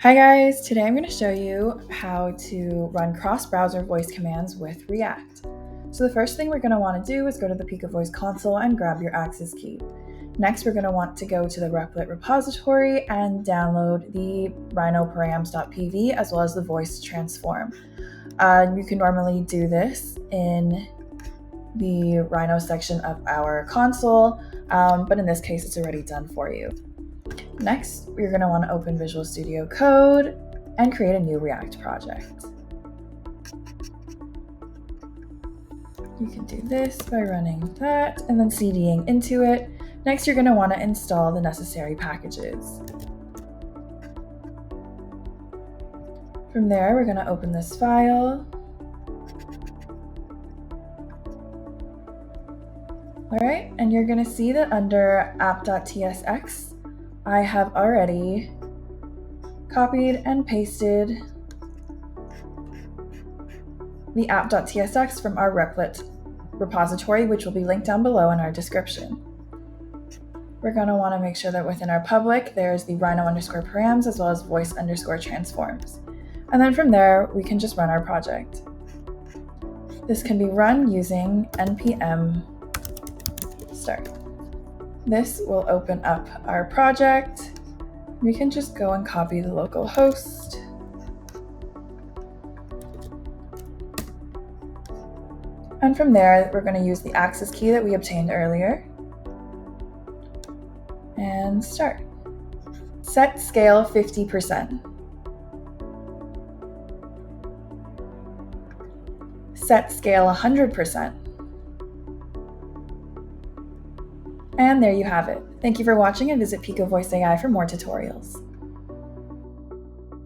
Hi guys, today I'm going to show you how to run cross-browser voice commands with React. So the first thing we're going to want to do is go to the Picovoice console and grab your access key. Next, we're going to want to go to the Replit repository and download the rhino.params.pv as well as the voice transform. You can normally do this in the Rhino section of our console, but in this case, it's already done for you. Next, we're going to want to open Visual Studio Code and create a new React project. You can do this by running that and then cding into it. Next, you're going to want to install the necessary packages. From there, we're going to open this file. All right, and you're going to see that under app.tsx, I have already copied and pasted the app.tsx from our Replit repository, which will be linked down below in our description. We're going to want to make sure that within our public, there's the rhino_params as well as voice_transforms. And then from there, we can just run our project. This can be run using npm start. This will open up our project. We can just go and copy the local host. And from there, we're going to use the access key that we obtained earlier. And start. Set scale 50%. Set scale 100%. And there you have it. Thank you for watching and visit Picovoice AI for more tutorials.